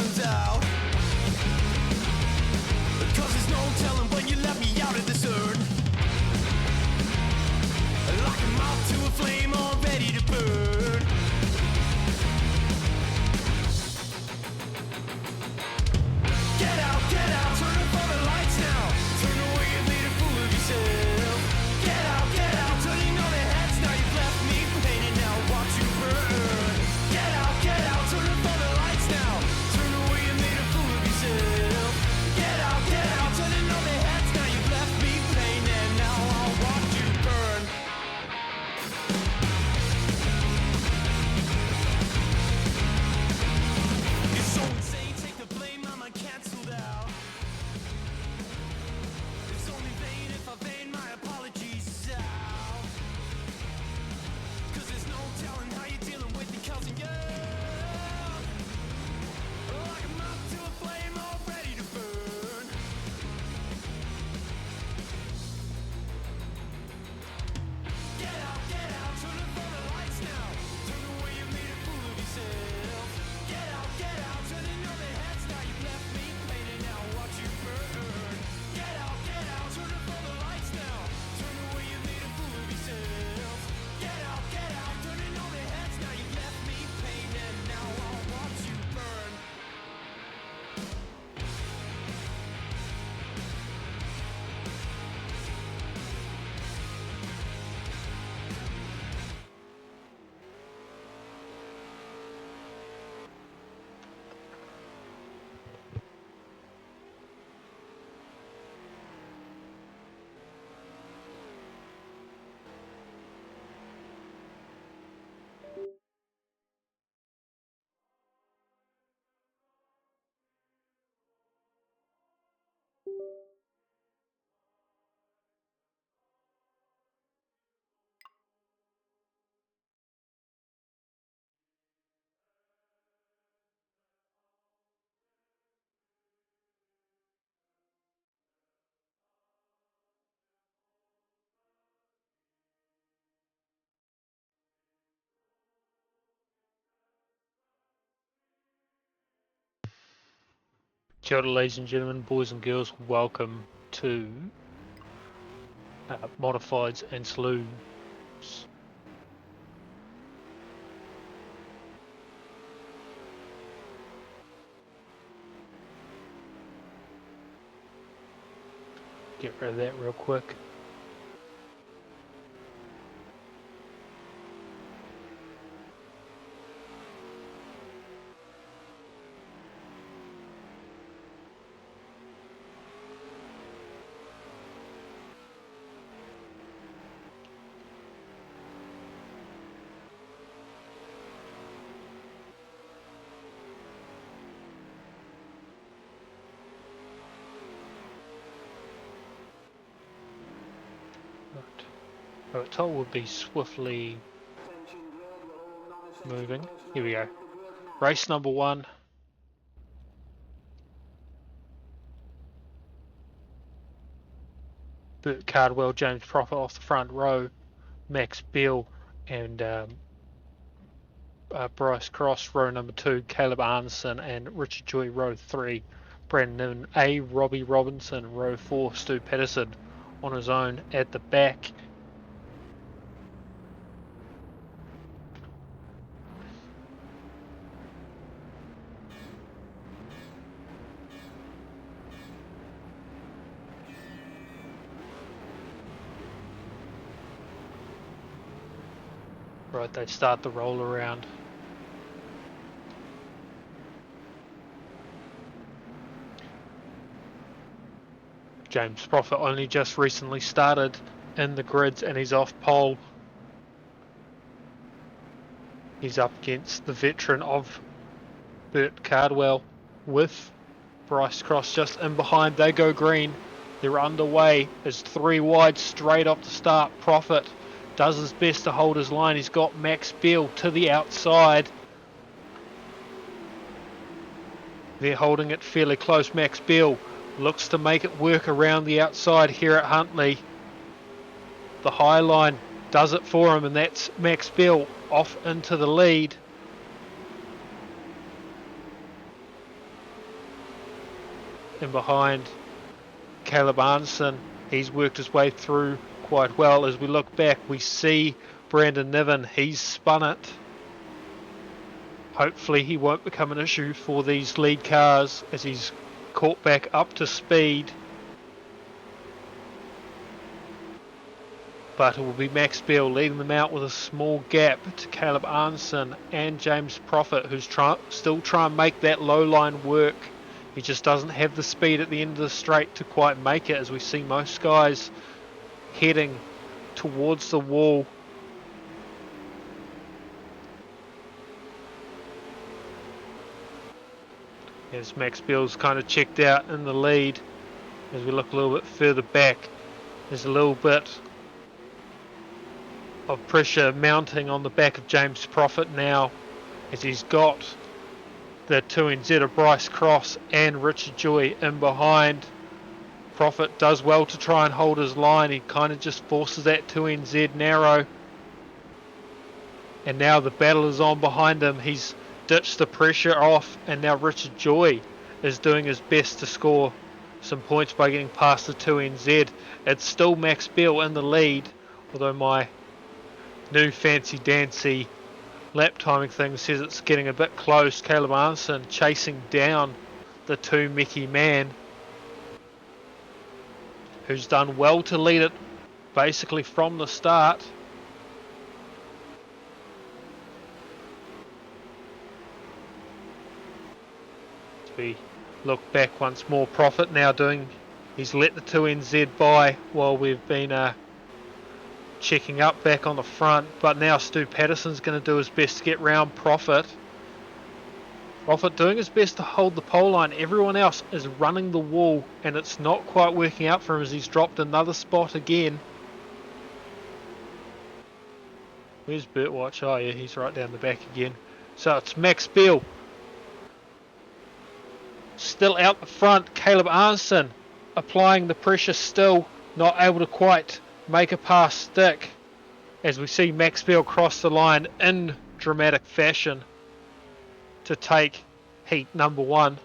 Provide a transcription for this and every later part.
turns out. Cause there's no telling when you let me out of this urn. Like a moth to a flame, all ready to burn. Get out, turn up all the lights now. Turn away and made a fool of yourself. Get out, turning all the heads now. You've left me painted, now watch you burn. Get out, turn up all the lights now. Turn away and made a fool of yourself. Get out, turning all the heads now. You've left me painted, now I'll watch you burn. You're so insane, take the blame, I'm cancelled out. It's only vain if I vein my apologies out. Cause there's no telling how you're dealing with the cousin, yeah. Like a moth to a flame, all ready to burn. Get out, turn up all the lights now. Turn away, you made a fool of yourself. Get out, turning all the heads now. You've left me painted, now watch you burn. Get out, turn up all the lights now. Turn away, you made a fool of yourself. Get out, turning all the heads now. You've left me painted, now I'll watch you burn. Kia ora, ladies and gentlemen, boys and girls, welcome to Modifieds and Saloons. Get rid of that real quick. Right, toll will be swiftly moving. Here we go. Race number 1. Burt Cardwell, James Prophet off the front row, Max Beale and Bryce Cross, row number 2, Caleb Arneson and Richard Joy, row 3, Brandon A, Robbie Robinson, row 4, Stu Patterson on his own at the back. Right, they start the roll around. James Prophet only just recently started in the grids and he's off pole. He's up against the veteran of Burt Cardwell with Bryce Cross just in behind. They go green. They're underway. It's 3 wide straight off the start. Prophet does his best to hold his line. He's got Max Beale to the outside. They're holding it fairly close. Max Beale looks to make it work around the outside here at Huntly. The high line does it for him, and that's Max Beale off into the lead. in behind Caleb Arneson. He's worked his way through quite well. As we look back, we see Brandon Niven. He's spun it. Hopefully he won't become an issue for these lead cars as he's caught back up to speed. But it will be Max Beal leading them out with a small gap to Caleb Arneson and James Profit, who's still trying to make that low line work. He just doesn't have the speed at the end of the straight to quite make it, as we see most guys heading towards the wall. As Max Beal's kind of checked out in the lead, as we look a little bit further back, there's a little bit of pressure mounting on the back of James Profit now, as he's got the 2NZ of Bryce Cross and Richard Joy in behind. Profit does well to try and hold his line. He kind of just forces that 2NZ narrow. And now the battle is on behind him. He's ditched the pressure off, and now Richard Joy is doing his best to score some points by getting past the 2NZ. It's still Max Beal in the lead, although my new fancy dancy lap timing thing says it's getting a bit close. Caleb Arneson chasing down the 2 Mickey man, who's done well to lead it basically from the start. As we look back once more, Profit now he's let the 2NZ by while we've been checking up back on the front, but now Stu Patterson's going to do his best to get round Profit. Profit doing his best to hold the pole line. Everyone else is running the wall, and it's not quite working out for him as he's dropped another spot again. Where's Burt Watch? Oh yeah, he's right down the back again. So it's Max Beal still out the front. Caleb Arneson applying the pressure, still not able to quite make a pass stick, as we see Max Beal cross the line in dramatic fashion to take heat number 1.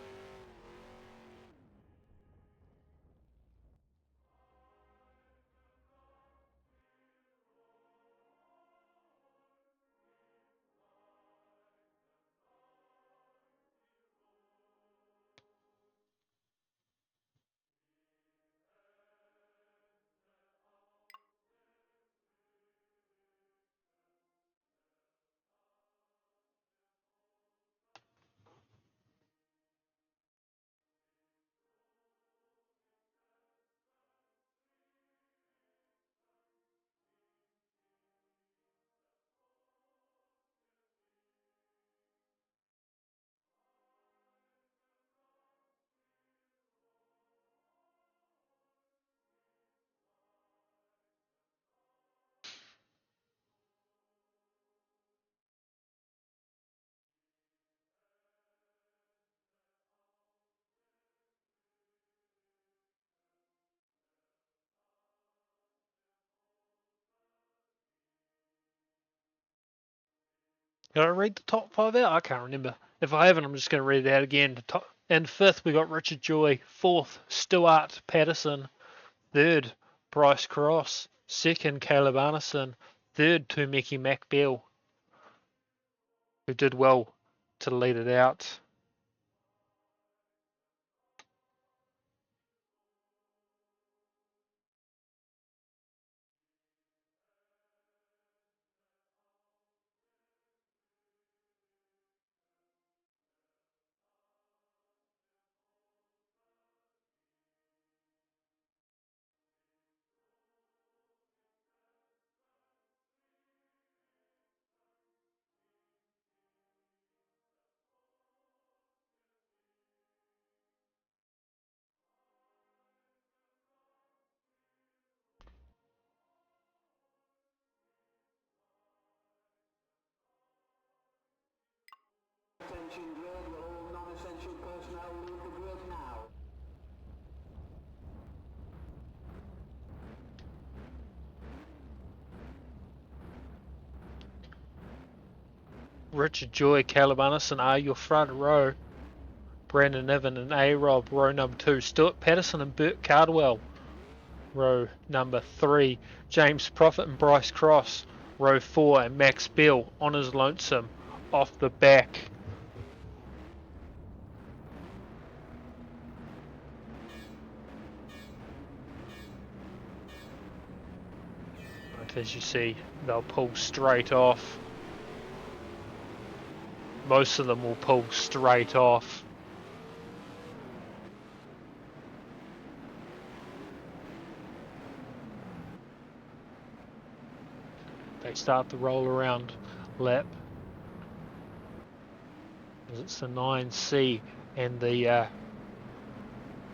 Did I read the top 5 out? I can't remember. If I haven't, I'm just going to read it out again. In 5th, we got Richard Joy. 4th, Stuart Patterson. 3rd, Bryce Cross. 2nd, Caleb Arneson. 3rd, Tumeki Mac Beal, who did well to lead it out. Attention grid, will all non-essential personnel leave the grid now? Richard Joy, Caleb Arneson are your front row. Brandon Niven and A-Rob, row number 2. Stuart Patterson and Burt Cardwell, row number 3. James Prophet and Bryce Cross, row 4. And Max Bell on his lonesome off the back. But as you see, they'll pull straight off. Most of them will pull straight off. They start the roll around lap. It's the 9C and the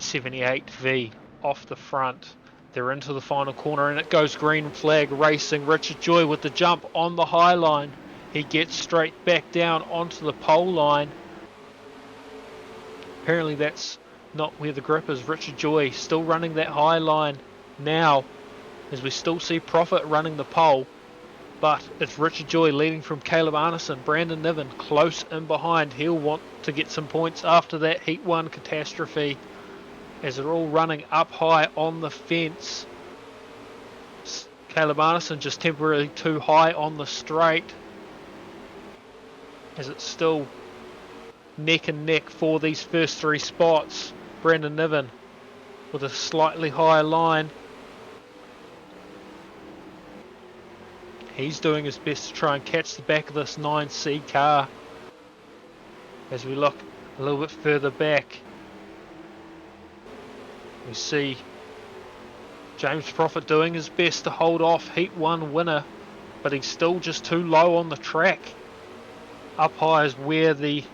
78V off the front. They're into the final corner and it goes green flag racing. Richard Joy with the jump on the high line. He gets straight back down onto the pole line. Apparently that's not where the grip is. Richard Joy still running that high line now, as we still see Profit running the pole. But it's Richard Joy leading from Caleb Arneson. Brandon Niven close in behind. He'll want to get some points after that Heat 1 catastrophe, as they're all running up high on the fence. Caleb Arneson just temporarily too high on the straight, as it's still neck and neck for these first 3 spots. Brandon Niven with a slightly higher line. He's doing his best to try and catch the back of this 9C car. As we look a little bit further back, we see James Prophet doing his best to hold off Heat 1 winner, but he's still just too low on the track. Up high is where the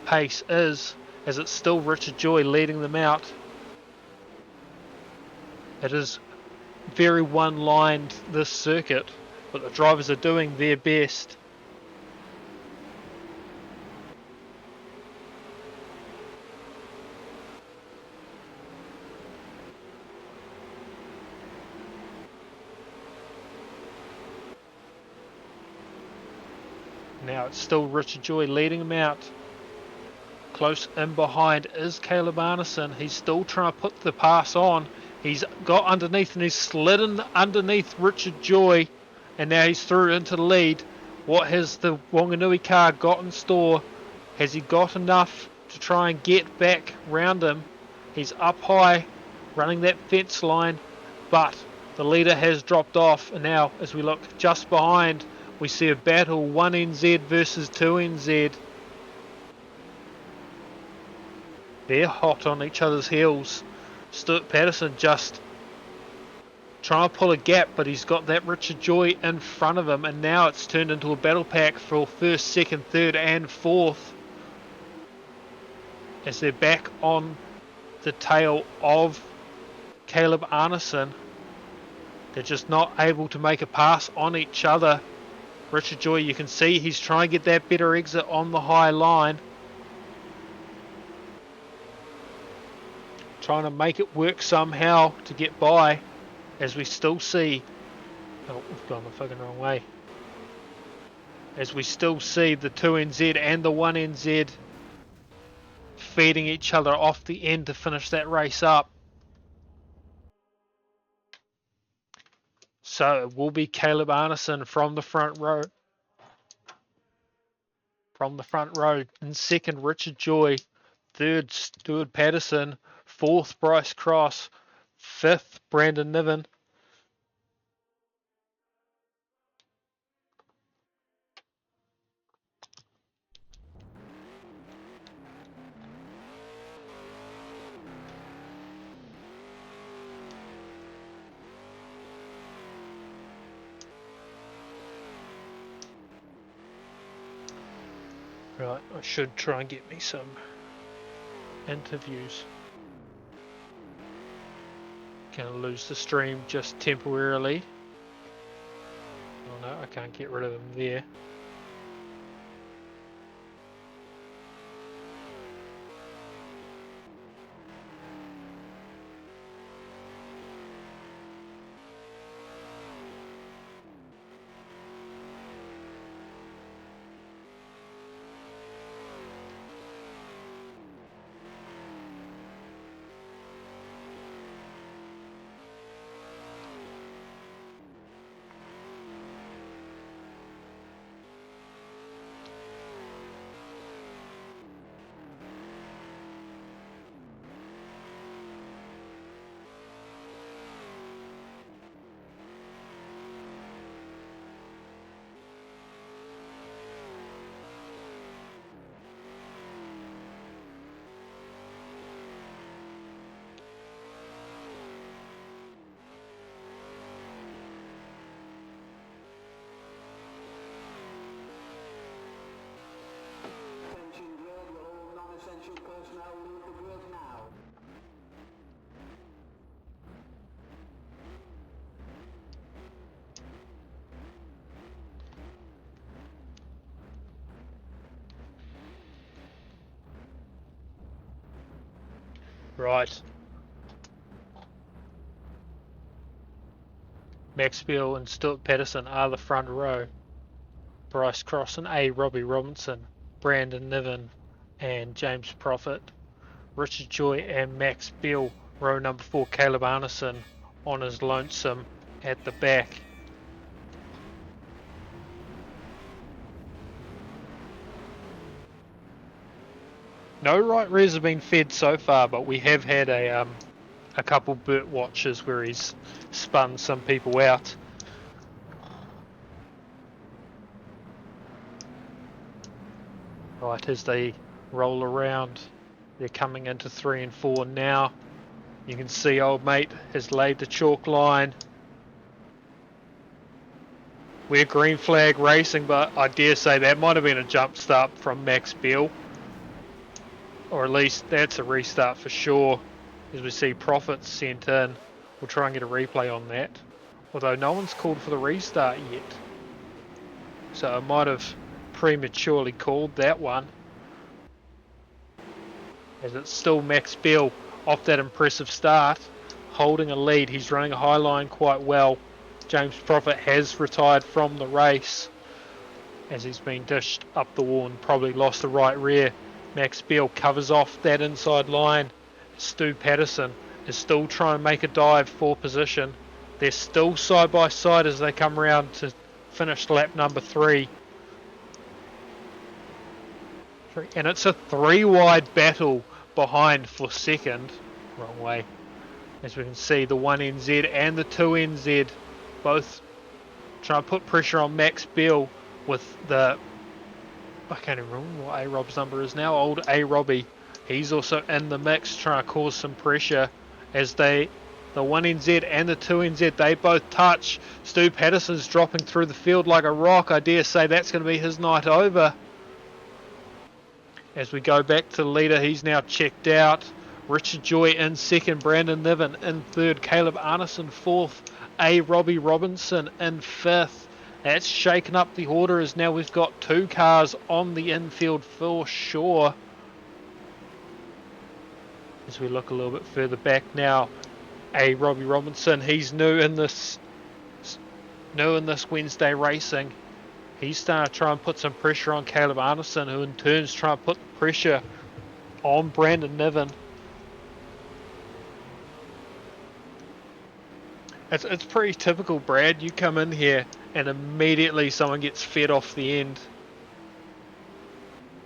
pace is, as it's still Richard Joy leading them out. It is very one-lined, this circuit, but the drivers are doing their best. Now it's still Richard Joy leading them out. Close in behind is Caleb Arneson. He's still trying to put the pass on. He's got underneath and he's slidden underneath Richard Joy, and now he's through into the lead. What has the Wanganui car got in store? Has he got enough to try and get back round him? He's up high running that fence line, but the leader has dropped off, and now as we look just behind, we see a battle, 1NZ versus 2NZ. They're hot on each other's heels. Stuart Patterson just trying to pull a gap, but he's got that Richard Joy in front of him, and now it's turned into a battle pack for first, second, third and fourth, as they're back on the tail of Caleb Arneson. They're just not able to make a pass on each other. Richard Joy, you can see he's trying to get that better exit on the high line, trying to make it work somehow to get by, as we still see, oh, we've gone the fucking wrong way, as we still see the 2NZ and the 1NZ feeding each other off the end to finish that race up. So it will be Caleb Arneson from the front row. In second, Richard Joy. Third, Stuart Patterson. Fourth, Bryce Cross. Fifth, Brandon Niven. Right, I should try and get me some interviews. Gonna lose the stream just temporarily. Oh no, I can't get rid of them there. non-essential personnel leave the grid now. Right. Max Beal and Stuart Patterson are the front row. Bryce Cross and A. Robbie Robinson, Brandon Niven and James Prophet, Richard Joy and Max Beal, row number 4 Caleb Arneson on his lonesome at the back. No right rears have been fed so far, but we have had a couple Burt watches where he's spun some people out. Right, as they roll around, they're coming into 3 and 4 now. You can see old mate has laid the chalk line. We're green flag racing, but I dare say that might have been a jump start from Max Beal. Or at least that's a restart for sure. As we see Profits sent in. We'll try and get a replay on that. Although no one's called for the restart yet. So I might have prematurely called that one. As it's still Max Beal off that impressive start. Holding a lead. He's running a high line quite well. James Prophet has retired from the race as he's been dished up the wall and probably lost the right rear. Max Beal covers off that inside line. Stu Patterson is still trying to make a dive for position. They're still side by side as they come around to finish lap number 3. And it's a 3 wide battle behind for second. Wrong way. As we can see, the 1NZ and the 2NZ both trying to put pressure on Max Beal with the... I can't even remember what A-Rob's number is now. Old A-Robbie. He's also in the mix trying to cause some pressure as the 1NZ and the 2NZ, they both touch. Stu Patterson's dropping through the field like a rock. I dare say that's going to be his night over. As we go back to the leader, he's now checked out. Richard Joy in second, Brandon Niven in third, Caleb Arneson fourth, A. Robbie Robinson in fifth. That's shaken up the order as now we've got 2 cars on the infield for sure. As we look a little bit further back now, A. Robbie Robinson, he's new in this Wednesday racing. He's starting to try and put some pressure on Caleb Arneson, who in turn is trying to put the pressure on Brandon Niven. It's pretty typical, Brad. You come in here and immediately someone gets fed off the end.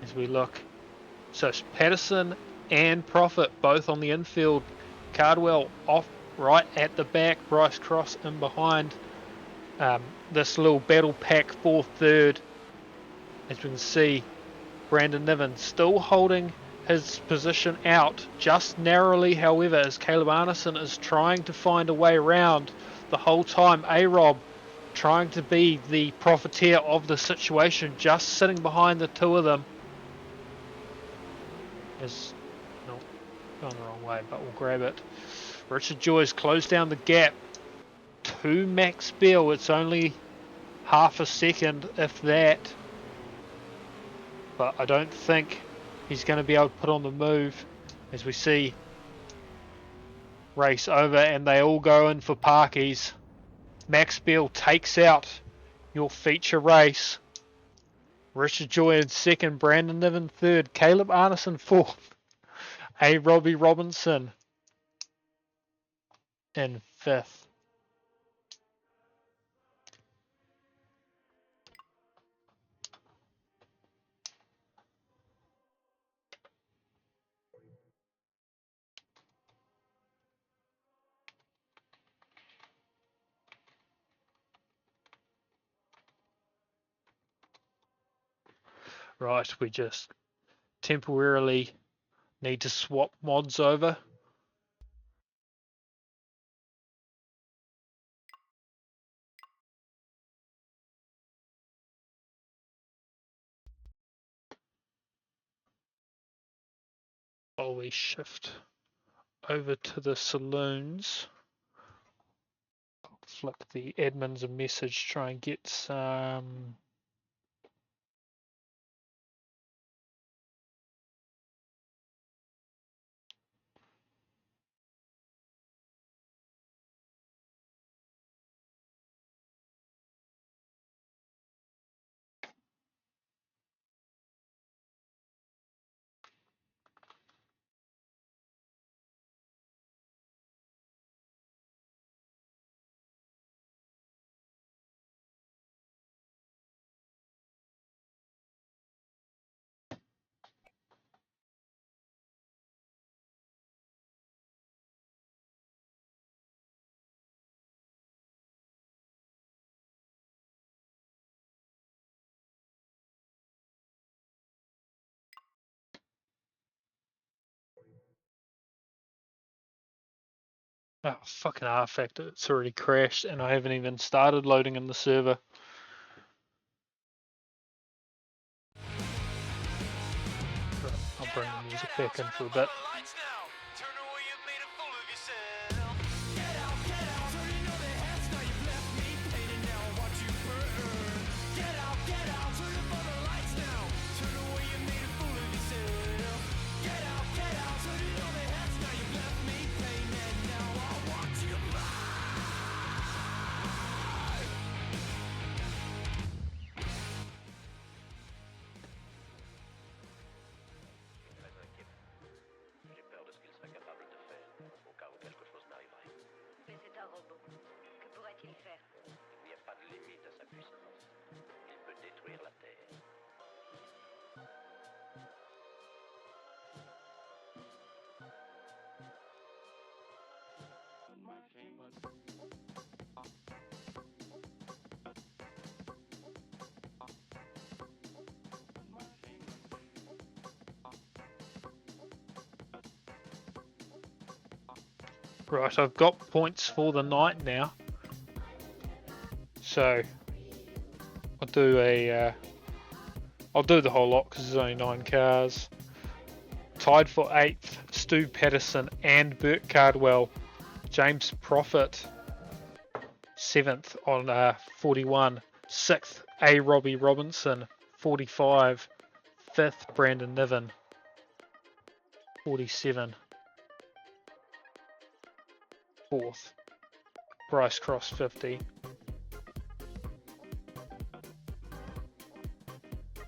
As we look. So Patterson and Prophet both on the infield. Cardwell off right at the back. Bryce Cross in behind. This little battle pack for third. As we can see, Brandon Niven still holding his position out just narrowly, however, as Caleb Arneson is trying to find a way around the whole time. A-Rob trying to be the profiteer of the situation, just sitting behind the 2 of them. No, going the wrong way, but we'll grab it. Richard Joyce closed down the gap to Max Beal. It's only half a second, if that. But I don't think he's going to be able to put on the move. As we see race over and they all go in for parkies. Max Beal takes out your feature race. Richard Joy in second, Brandon Niven third, Caleb Arneson fourth, A. Robbie Robinson in fifth. Right, we just temporarily need to swap mods over. while we shift over to the saloons. I'll flick the admins a message, try and get some fucking R factor. It's already crashed and I haven't even started loading in the server. I'll bring the music back in for a bit. Right, I've got points for the night now. So I'll do the whole lot because there's only 9 cars. Tied for 8th, Stu Patterson and Burt Cardwell. James Profit 7th on 41. 6th, A. Robbie Robinson 45. 5th, Brandon Niven 47. 4th, Bryce Cross 50.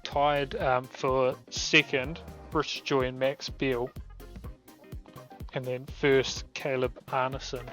Tied for 2nd, British Joy and Max Beale. And then 1st, Caleb Arneson.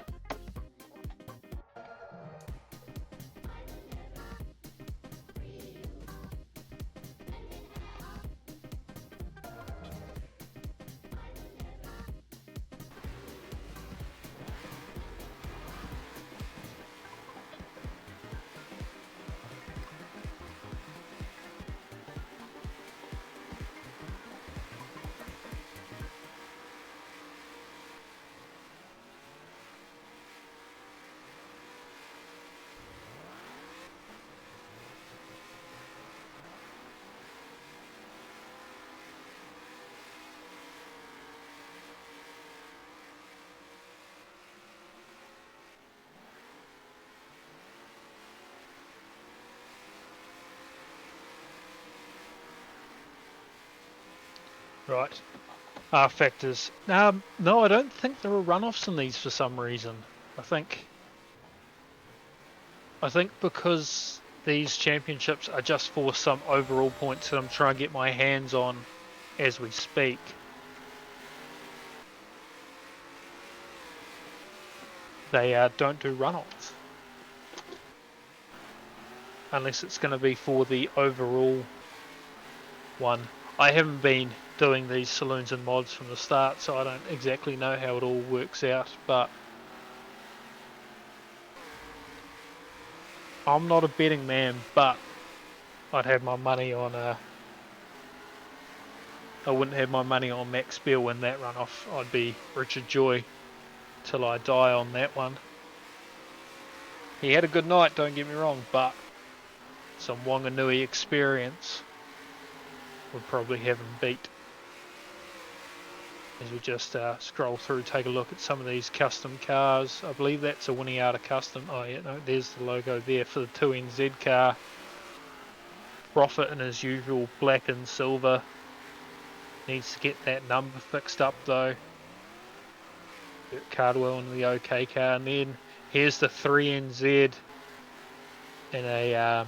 Right. R factors. No, I don't think there are runoffs in these for some reason. I think because these championships are just for some overall points that I'm trying to get my hands on as we speak. They don't do runoffs. Unless it's going to be for the overall one. I haven't been doing these saloons and mods from the start, so I don't exactly know how it all works out, but I'm not a betting man, but I'd have my money on I wouldn't have my money on Max Beale in that runoff. I'd be Richard Joy till I die on that one. He had a good night, don't get me wrong, but some Wanganui experience would probably have him beat. as we just scroll through, take a look at some of these custom cars. I believe that's a Winnie custom. Oh yeah, no, there's the logo there for the 2NZ car. Profit in his usual black and silver. Needs to get that number fixed up though. Cardwell in the OK car, and then here's the 3NZ in a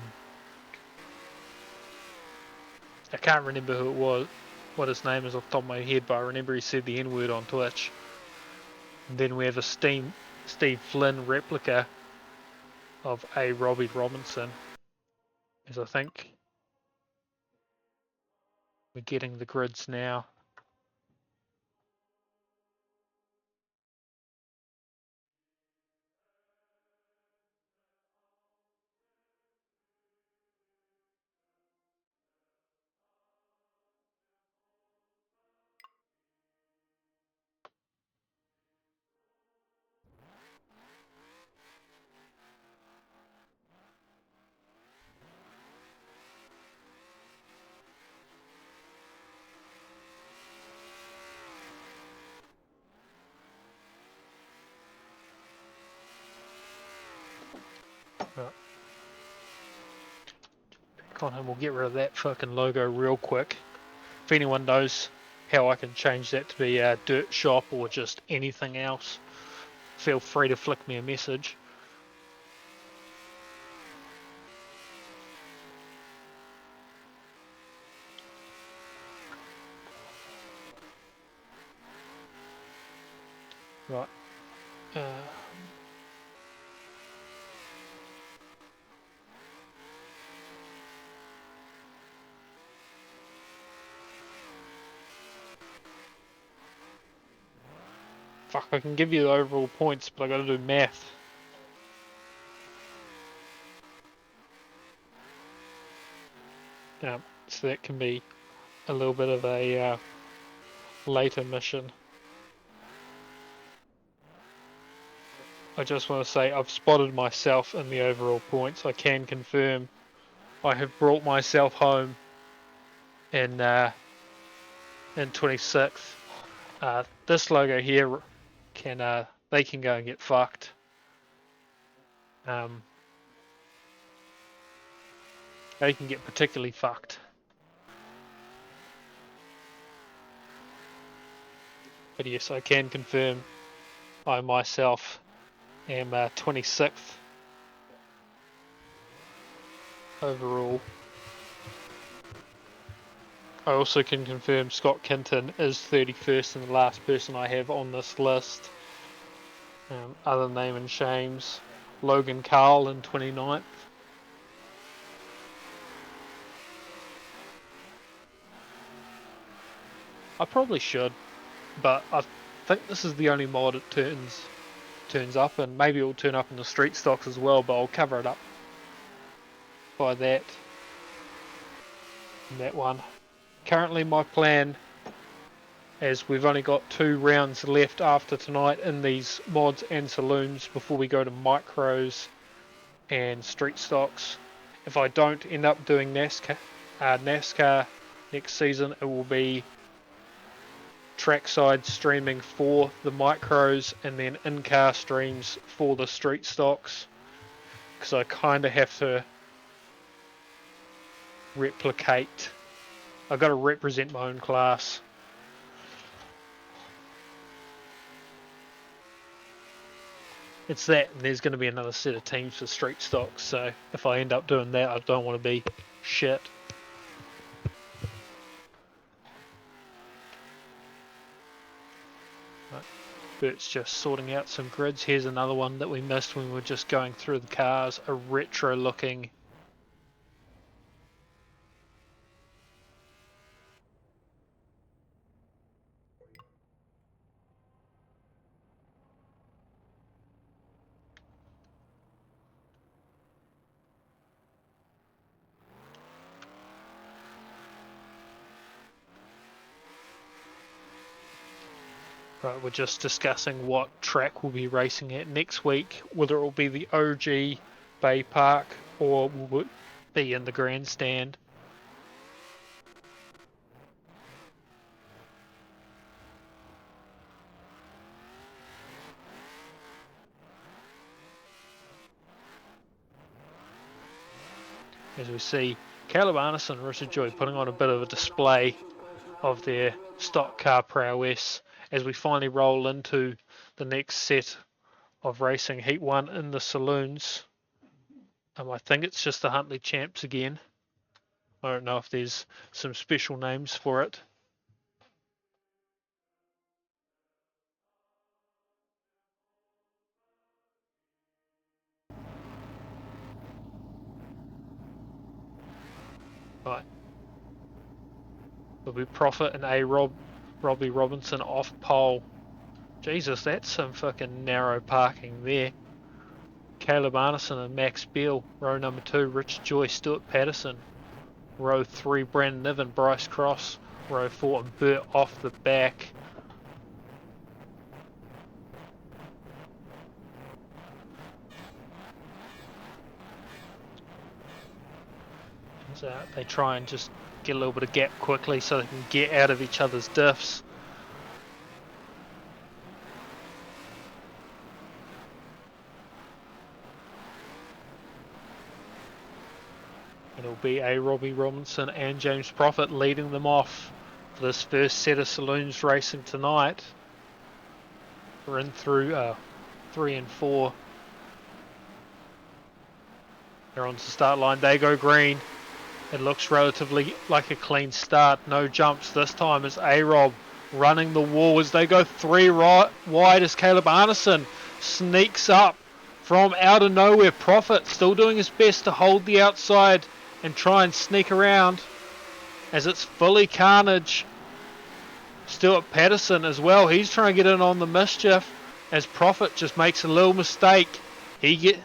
I can't remember who it was, what his name is off the top of my head, but I remember he said the N-word on Twitch. And then we have a Steve Flynn replica of a Robbie Robinson, as I think we're getting the grids now. Right. Back on him, we'll get rid of that fucking logo real quick. If anyone knows how I can change that to be a dirt shop or just anything else, feel free to flick me a message. Right. Fuck, I can give you the overall points, but I gotta do math. So that can be a little bit of a later mission. I just want to say I've spotted myself in the overall points. I can confirm I have brought myself home in 26th. This logo here can they can go and get fucked. They can get particularly fucked. But yes, I can confirm I myself am 26th overall. I also can confirm Scott Kinton is 31st and the last person I have on this list. Other name and shames, Logan Carl in 29th. I probably should, but I think this is the only mod it turns up, and maybe it will turn up in the street stocks as well, but I'll cover it up by that one. Currently my plan, as we've only got 2 rounds left after tonight in these mods and saloons before we go to micros and street stocks. If I don't end up doing NASCAR next season, it will be trackside streaming for the micros and then in-car streams for the street stocks, because I kind of have to replicate. I've got to represent my own class. It's that, and there's going to be another set of teams for street stocks, so if I end up doing that, I don't want to be shit. Right. Bert's just sorting out some grids. Here's another one that we missed when we were just going through the cars, a retro looking Right, we're just discussing what track we'll be racing at next week, whether it will be the OG Bay Park or will it be in the grandstand. as we see Caleb Arneson and Richard Joy putting on a bit of a display of their stock car prowess as we finally roll into the next set of racing, Heat 1 in the saloons. I think it's just the Huntly Champs again. I don't know if there's some special names for it. Right. There'll be Profit and Robbie Robinson off pole. Jesus, that's some fucking narrow parking there. Caleb Arneson and Max Beale, row number 2, Richard Joy, Stuart Patterson. Row 3, Brandon Niven, Bryce Cross. Row 4, and Burt off the back. So they try and just get a little bit of gap quickly so they can get out of each other's diffs. It'll be a Robbie Robinson and James Profit leading them off for this first set of saloons racing tonight. We're in through 3 and 4. They're on the start line. They go green. It looks relatively like a clean start. No jumps this time as A-Rob running the wall as they go 3 wide as Caleb Arneson sneaks up from out of nowhere. Profit still doing his best to hold the outside and try and sneak around as it's fully carnage. Stuart Patterson as well. He's trying to get in on the mischief as Profit just makes a little mistake. He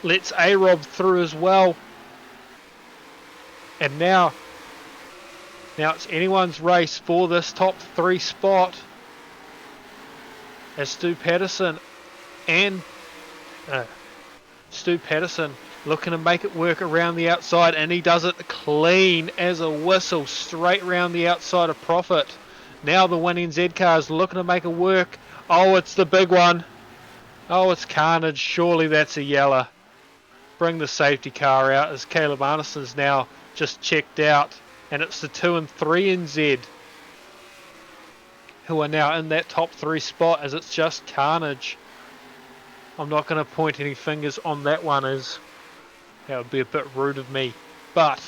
lets A-Rob through as well. And now it's anyone's race for this top 3 spot as Stu Patterson looking to make it work around the outside, and he does it clean as a whistle straight around the outside of Profit. Now the winning Z car is looking to make it work. Oh, it's the big one. Oh, it's carnage. Surely that's a yeller. Bring the safety car out as Caleb Arneson's now just checked out, and it's the 2 and 3 in Z who are now in that top 3 spot as it's just carnage. I'm not going to point any fingers on that one as that would be a bit rude of me, but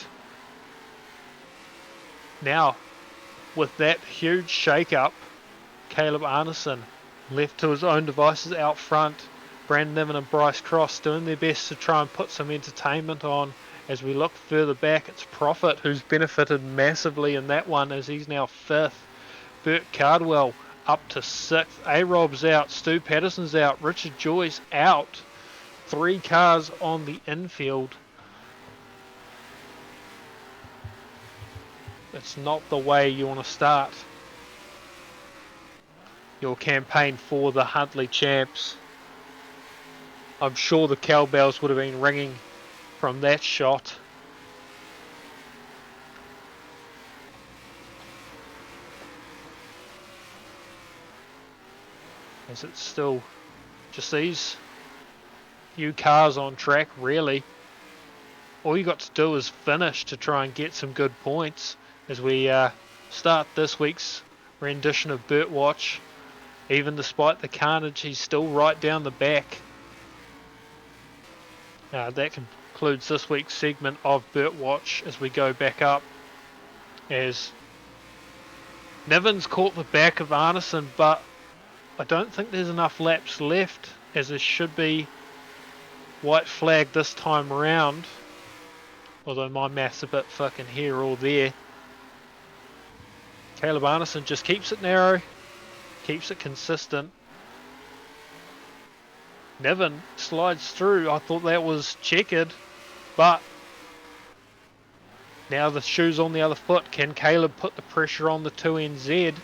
now with that huge shake-up, Caleb Arneson left to his own devices out front. Brandon Niven and Bryce Cross doing their best to try and put some entertainment on. As we look further back, it's Profit who's benefited massively in that one as he's now 5th. Burt Cardwell up to 6th. A-Rob's out, Stu Patterson's out, Richard Joy's out. 3 cars on the infield. It's not the way you want to start your campaign for the Huntly Champs. I'm sure the cowbells would have been ringing from that shot. As it's still just these few cars on track, really. All you got to do is finish to try and get some good points as we start this week's rendition of Burt Watch. Even despite the carnage, he's still right down the back. That concludes this week's segment of Burt Watch as we go back up. As Niven's caught the back of Arneson, but I don't think there's enough laps left, as there should be white flag this time around. Although my math's a bit fucking here or there. Caleb Arneson just keeps it narrow, keeps it consistent. Niven slides through. I thought that was checkered, but now the shoe's on the other foot. Can Caleb put the pressure on the 2NZ?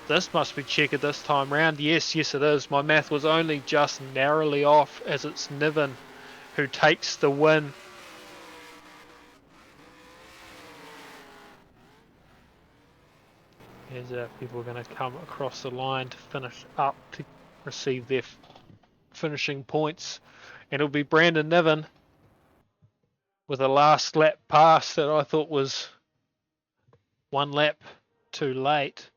This must be checkered this time round. Yes, it is. My math was only just narrowly off as it's Niven who takes the win. As people are going to come across the line to finish up to receive their finishing points, and it'll be Brandon Niven with a last lap pass that I thought was 1 lap too late.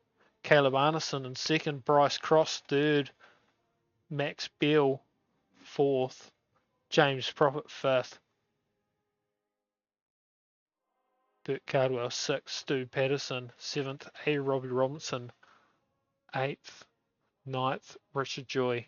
Caleb Arneson in second, Bryce Cross third, Max Beale fourth, James Prophet fifth, Burt Cardwell sixth, Stu Patterson seventh, A. Robbie Robinson eighth, ninth, Richard Joy.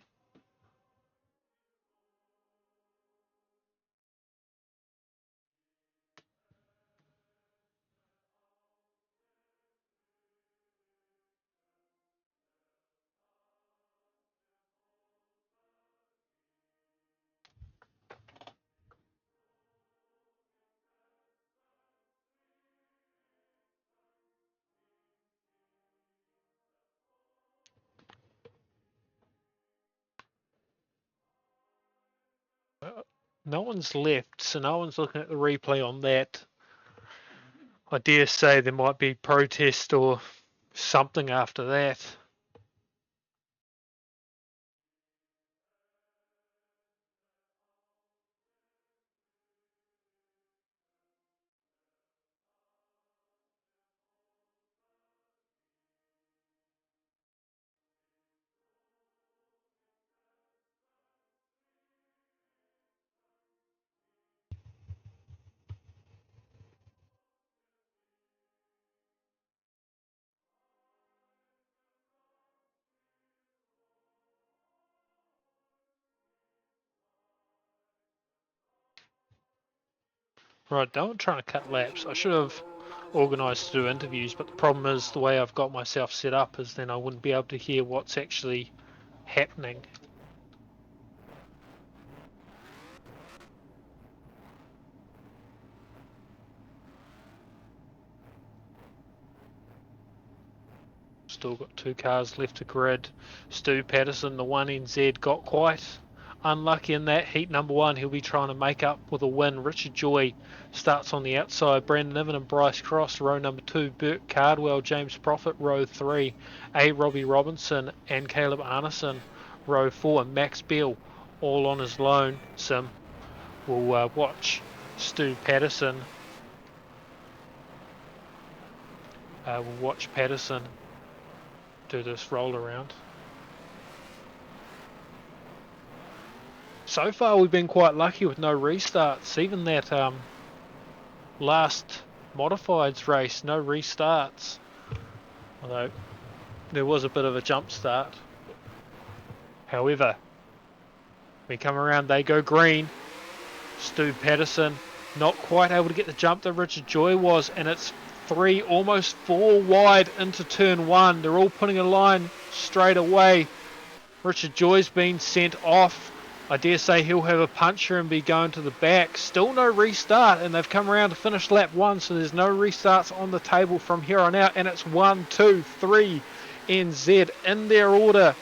No one's left, so no one's looking at the replay on that. I dare say there might be protest or something after that. Right, don't trying to cut laps. I should have organised to do interviews, but the problem is the way I've got myself set up is then I wouldn't be able to hear what's actually happening. Still got 2 cars left to grid. Stu Patterson, the 1NZ, got quite unlucky in that heat number 1. He'll be trying to make up with a win. Richard Joy starts on the outside. Brandon Niven and Bryce Cross, row number 2. Burt Cardwell, James Prophet, row 3. A. Robbie Robinson and Caleb Arneson, row 4. Max Beale, all on his loan. Sim will watch Stu Patterson. We'll watch Patterson do this roll around. So far we've been quite lucky with no restarts. Even that last modifieds race, no restarts. Although there was a bit of a jump start. However, we come around, they go green. Stu Patterson not quite able to get the jump that Richard Joy was, and it's 3, almost 4 wide into turn 1. They're all putting a line straight away. Richard Joy's been sent off. I dare say he'll have a puncher and be going to the back. Still no restart, and they've come around to finish lap 1, so there's no restarts on the table from here on out, and it's 1, 2, 3 NZ in their order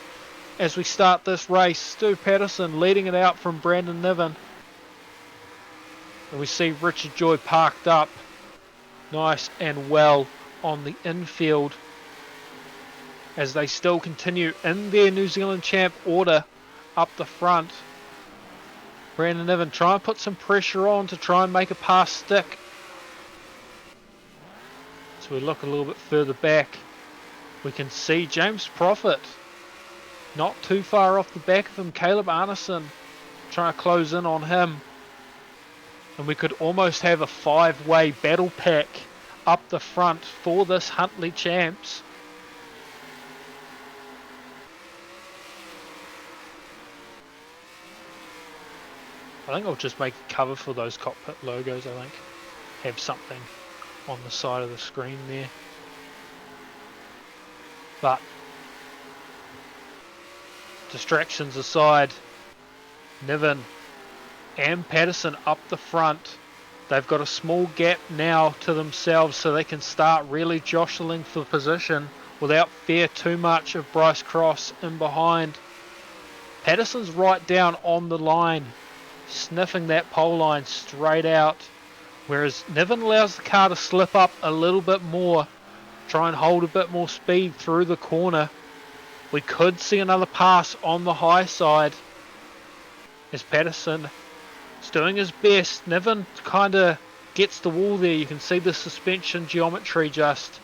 as we start this race. Stu Patterson leading it out from Brandon Niven. And we see Richard Joy parked up nice and well on the infield as they still continue in their New Zealand champ order up the front. Brandon Niven try and put some pressure on to try and make a pass stick. So we look a little bit further back. We can see James Prophet not too far off the back of him. Caleb Arneson trying to close in on him. And we could almost have a 5-way battle pack up the front for this Huntly Champs. I think I'll just make a cover for those cockpit logos, I think. Have something on the side of the screen there. But distractions aside, Niven and Patterson up the front. They've got a small gap now to themselves so they can start really jostling for position without fear too much of Bryce Cross in behind. Patterson's right down on the line, sniffing that pole line straight out, whereas Niven allows the car to slip up a little bit more, try and hold a bit more speed through the corner. We could see another pass on the high side as Patterson He's doing his best. Niven kind of gets the wall there. You can see the suspension geometry just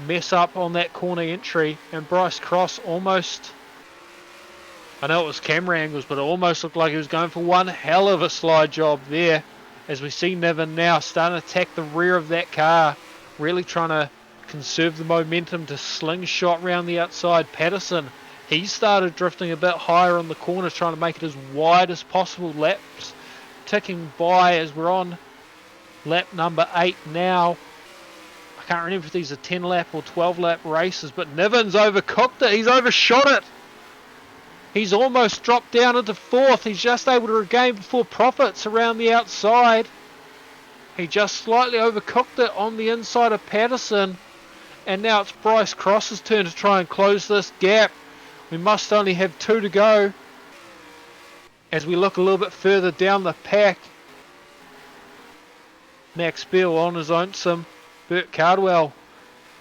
mess up on that corner entry. And Bryce Cross almost, I know it was camera angles, but it almost looked like he was going for one hell of a slide job there. As we see Niven now starting to attack the rear of that car. Really trying to conserve the momentum to slingshot round the outside. Patterson, he started drifting a bit higher on the corner, trying to make it as wide as possible. Laps ticking by as we're on lap number 8 now. I can't remember if these are 10 lap or 12 lap races, but Niven's overcooked it. He's overshot it. He's almost dropped down into 4th. He's just able to regain before Profits around the outside. He just slightly overcooked it on the inside of Patterson. And now it's Bryce Cross's turn to try and close this gap. We must only have 2 to go. As we look a little bit further down the pack. Max Beal on his own sim. Burt Cardwell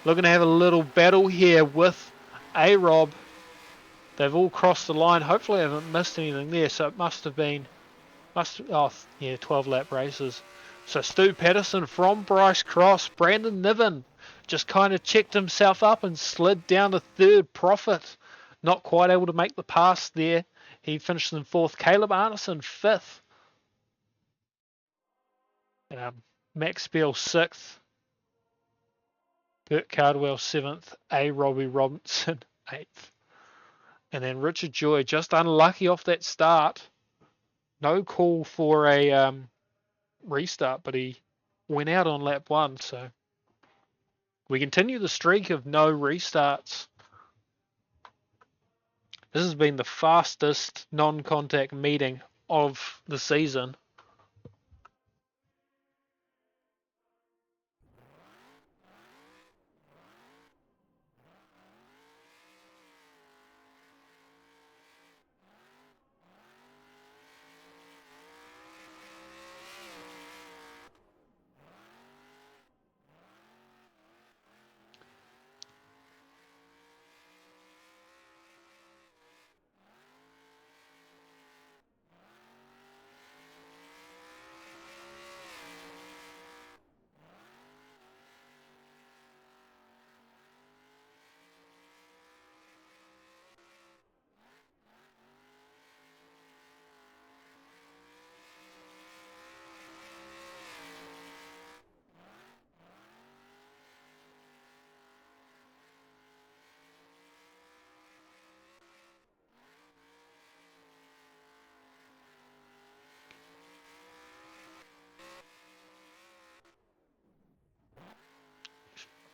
looking to have a little battle here with A-Rob. They've all crossed the line. Hopefully I haven't missed anything there. So it must have been, 12 lap races. So Stu Patterson from Bryce Cross. Brandon Niven just kind of checked himself up and slid down to 3rd. Profit not quite able to make the pass there. He finished in 4th. Caleb Arneson 5th. Max Beal 6th. Burt Cardwell 7th. Robbie Robinson 8th. And then Richard Joy just unlucky off that start. No call for a restart, but he went out on lap 1. So we continue the streak of no restarts. This has been the fastest non-contact meeting of the season.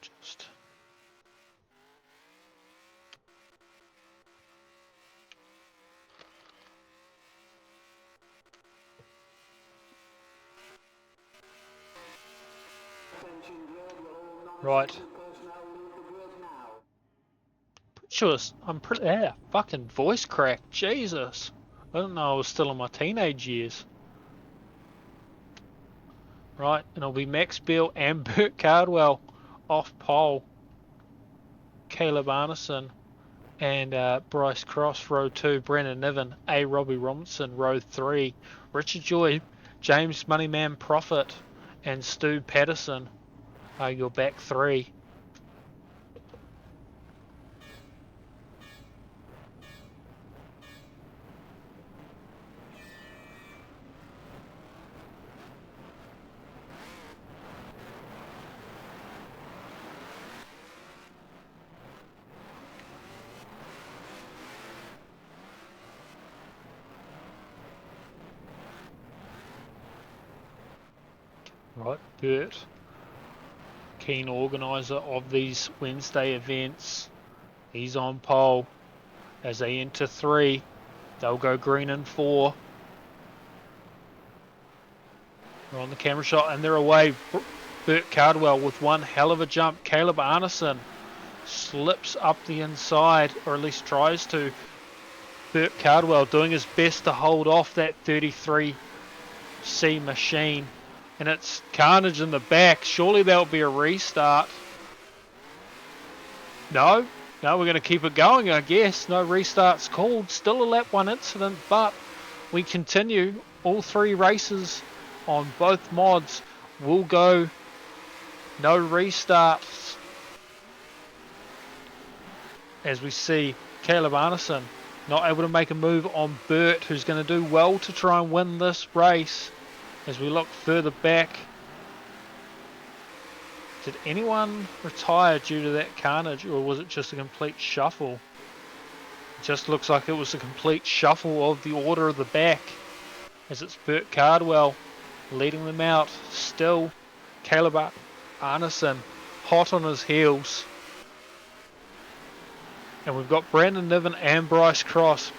Just right. I'm pretty, fucking voice crack. Jesus. I don't know I was still in my teenage years. Right, and it'll be Max Beal and Burt Cardwell off pole. Caleb Arneson and Bryce Cross, row 2. Brennan Niven, Robbie Robinson, row 3. Richard Joy, James Moneyman Profit, and Stu Patterson are your back 3. Right, Burt, keen organiser of these Wednesday events. He's on pole. As they enter 3, they'll go green in 4. We're on the camera shot and they're away. Burt Cardwell with one hell of a jump. Caleb Arneson slips up the inside, or at least tries to. Burt Cardwell doing his best to hold off that 33C machine. And it's carnage in the back. Surely that'll be a restart. No, we're going to keep it going, I guess. No restarts called. Still a lap 1 incident, but we continue all 3 races on both mods will go no restarts. As we see Caleb Arneson not able to make a move on Burt, who's going to do well to try and win this race. As we look further back, did anyone retire due to that carnage, or was it just a complete shuffle? It just looks like it was a complete shuffle of the order of the back, as it's Burt Cardwell leading them out. Still Caleb Arneson hot on his heels. And we've got Brandon Niven and Bryce Cross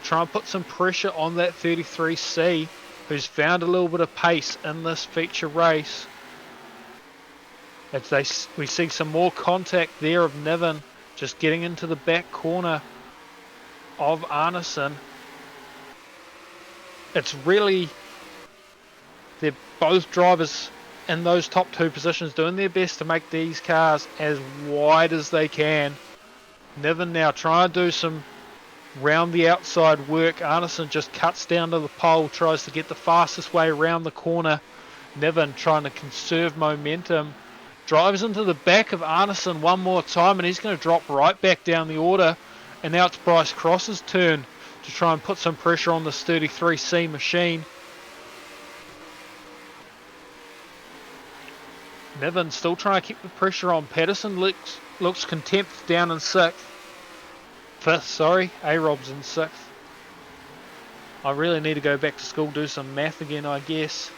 trying to put some pressure on that 33C, who's found a little bit of pace in this feature race. As we see some more contact there of Niven just getting into the back corner of Arneson. It's really, they're both drivers in those top 2 positions doing their best to make these cars as wide as they can. Niven now trying to do some round the outside work. Arneson just cuts down to the pole, tries to get the fastest way around the corner. Niven trying to conserve momentum. Drives into the back of Arneson one more time, and he's going to drop right back down the order. And now it's Bryce Cross's turn to try and put some pressure on this 33C machine. Niven still trying to keep the pressure on. Patterson looks contempt down in 6th. 5th, sorry. A-Rob's in 6th. I really need to go back to school, do some math again, I guess.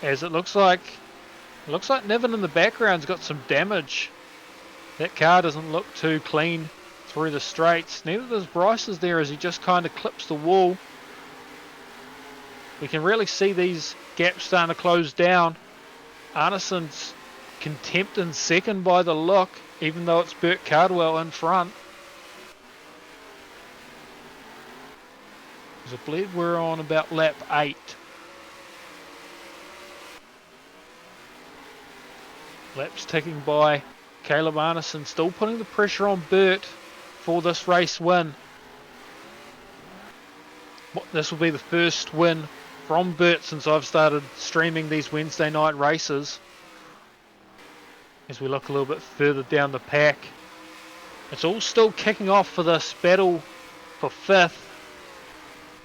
As it looks like Niven in the background's got some damage. That car doesn't look too clean through the straights. Neither does Bryce's there, as he just kind of clips the wall. We can really see these gaps starting to close down. Arneson's contempt in 2nd by the look, even though it's Burt Cardwell in front. I believe we're on about lap 8. Laps ticking by. Caleb Arneson still putting the pressure on Burt for this race win. This will be the first win from Burt since I've started streaming these Wednesday night races. As we look a little bit further down the pack, it's all still kicking off for this battle for 5th.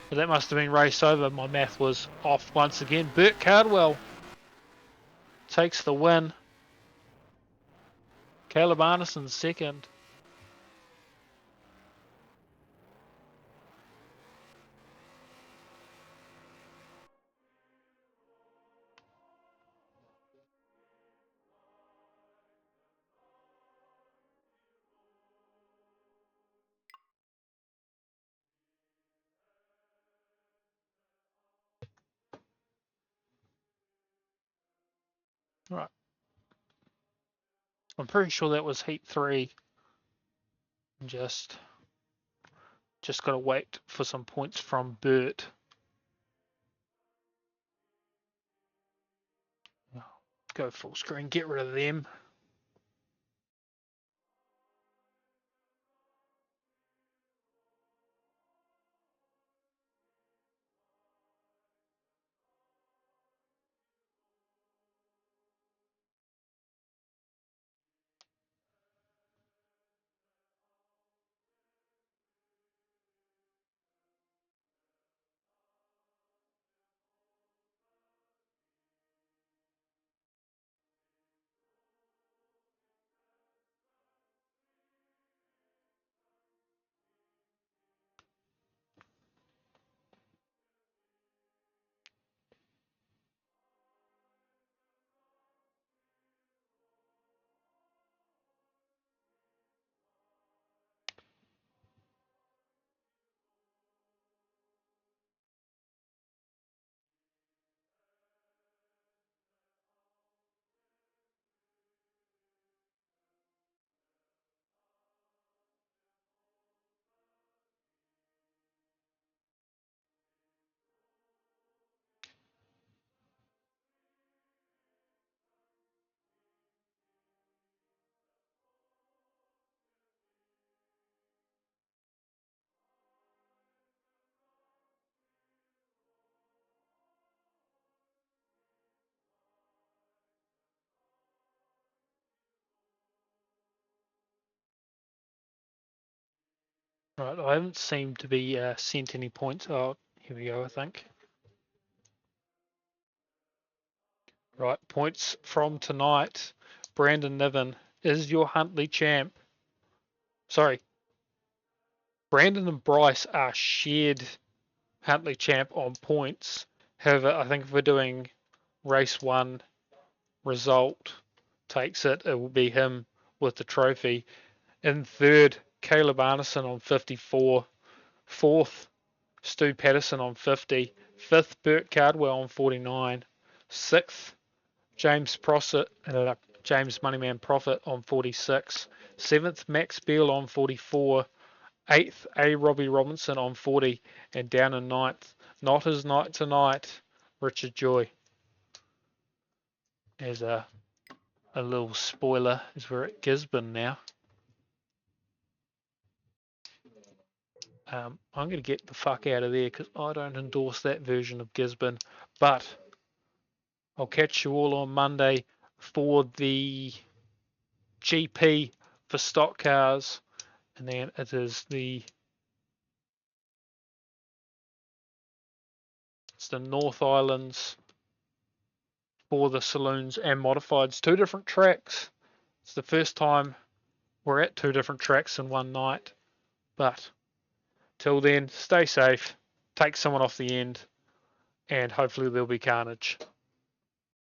But that must have been race over. My math was off once again. Burt Cardwell takes the win. Caleb Arneson 2nd. Right. I'm pretty sure that was heat 3. Just got to wait for some points from Burt. Go full screen, get rid of them. Right, I haven't seemed to be sent any points. Oh, here we go, I think. Right, points from tonight. Brandon Niven is your Huntly champ. Sorry, Brandon and Bryce are shared Huntly champ on points. However, I think if we're doing race 1 result takes it, it will be him with the trophy. In third, Caleb Arneson on 54. Fourth, Stu Patterson on 50. Fifth, Burt Cardwell on 49. Sixth, James Moneyman Profit on 46. Seventh, Max Beal on 44. Eighth, A. Robbie Robinson on 40. And down in ninth, not his night tonight, Richard Joy. As a little spoiler, as we're at Gisborne now. I'm going to get the fuck out of there because I don't endorse that version of Gisborne. But I'll catch you all on Monday for the GP for stock cars. And then it is it's the North Islands for the saloons and modifieds. 2 different tracks. It's the first time we're at 2 different tracks in one night. But till then, stay safe, take someone off the end, and hopefully there'll be carnage.